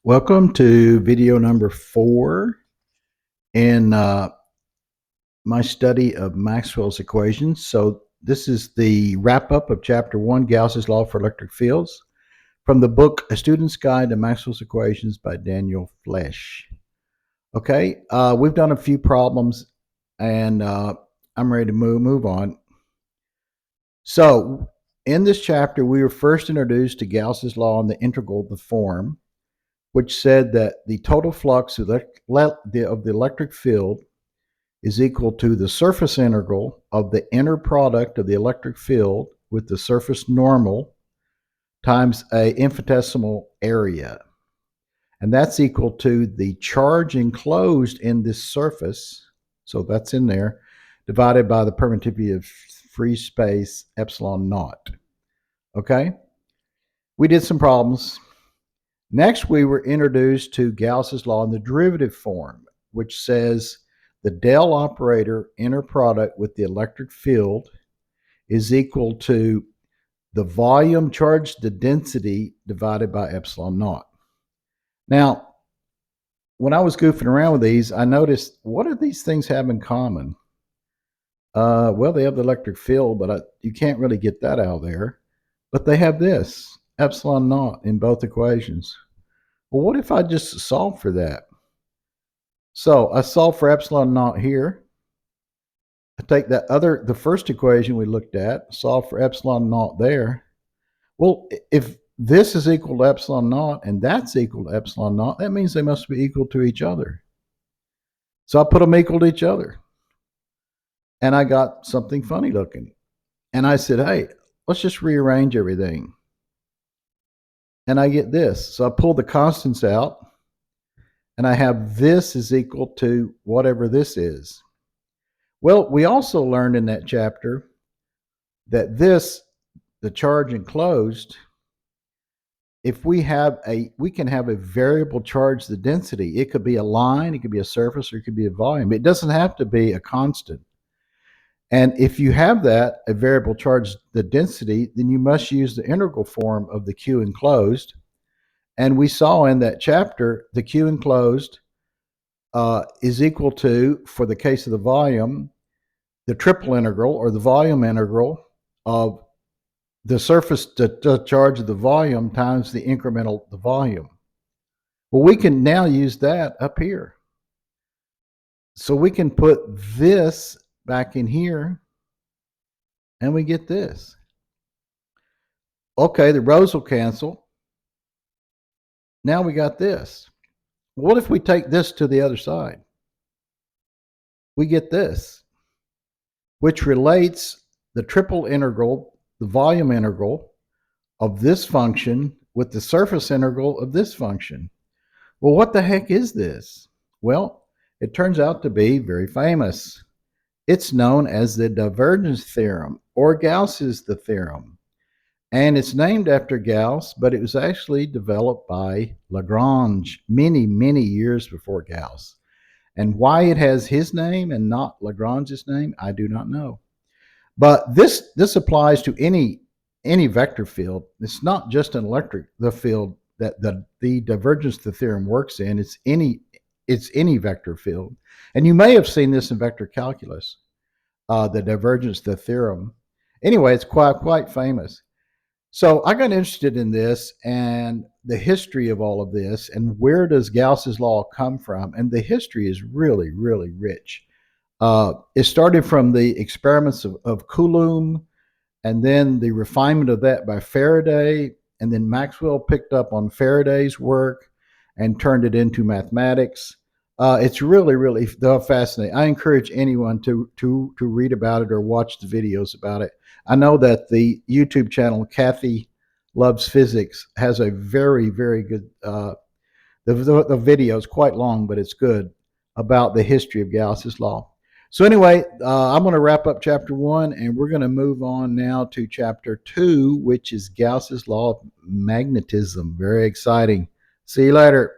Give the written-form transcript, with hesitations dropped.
Welcome to video number 4 in my study of Maxwell's equations. So this is the wrap-up of Chapter 1, Gauss's Law for Electric Fields, from the book A Student's Guide to Maxwell's Equations by Daniel Flesch. Okay, we've done a few problems, and I'm ready to move on. So in this chapter, we were first introduced to Gauss's law on the integral of the form, which said that the total flux of the electric field is equal to the surface integral of the inner product of the electric field with the surface normal times a infinitesimal area. And that's equal to the charge enclosed in this surface, so that's in there, divided by the permittivity of free space epsilon naught. Okay? We did some problems. Next, we were introduced to Gauss's law in the derivative form, which says the del operator inner product with the electric field is equal to the volume charged to density divided by epsilon naught. Now, when I was goofing around with these, I noticed, what do these things have in common? Well, they have the electric field, but you can't really get that out of there. But they have this, epsilon naught, in both equations. Well, what if I just solve for that? So I solve for epsilon naught here. I take the first equation we looked at, solve for epsilon naught there. Well, if this is equal to epsilon naught and that's equal to epsilon naught, that means they must be equal to each other. So I put them equal to each other. And I got something funny looking. And I said, hey, let's just rearrange everything. And I get this. So I pull the constants out, and I have this is equal to whatever this is. Well, we also learned in that chapter that the charge enclosed, if we can have a variable charge, the density. It could be a line, it could be a surface, or it could be a volume. It doesn't have to be a constant. And if you have that, a variable charge, the density, then you must use the integral form of the Q enclosed. And we saw in that chapter, the Q enclosed is equal to, for the case of the volume, the triple integral or the volume integral of the surface the charge of the volume times the incremental the volume. Well, we can now use that up here. So we can put this back in here, and we get this. Okay, the rows will cancel. Now we got this. What if we take this to the other side? We get this, which relates the triple integral, the volume integral of this function with the surface integral of this function. Well, what the heck is this? Well, it turns out to be very famous. It's known as the divergence theorem, or Gauss's the theorem. And it's named after Gauss, but it was actually developed by Lagrange many, many years before Gauss. And why it has his name and not Lagrange's name, I do not know. But this applies to any vector field. It's not just an the field that the divergence theorem works in. It's any vector field. And you may have seen this in vector calculus, the divergence theorem. Anyway, it's quite famous. So I got interested in this and the history of all of this, and where does Gauss's law come from? And the history is really, really rich. It started from the experiments of Coulomb, and then the refinement of that by Faraday, and then Maxwell picked up on Faraday's work and turned it into mathematics. It's really, really fascinating. I encourage anyone to read about it or watch the videos about it. I know that the YouTube channel Kathy Loves Physics has a very, very good, the video is quite long, but it's good, about the history of Gauss's law. So anyway, I'm going to wrap up chapter 1, and we're going to move on now to chapter 2, which is Gauss's law of magnetism. Very exciting. See you later.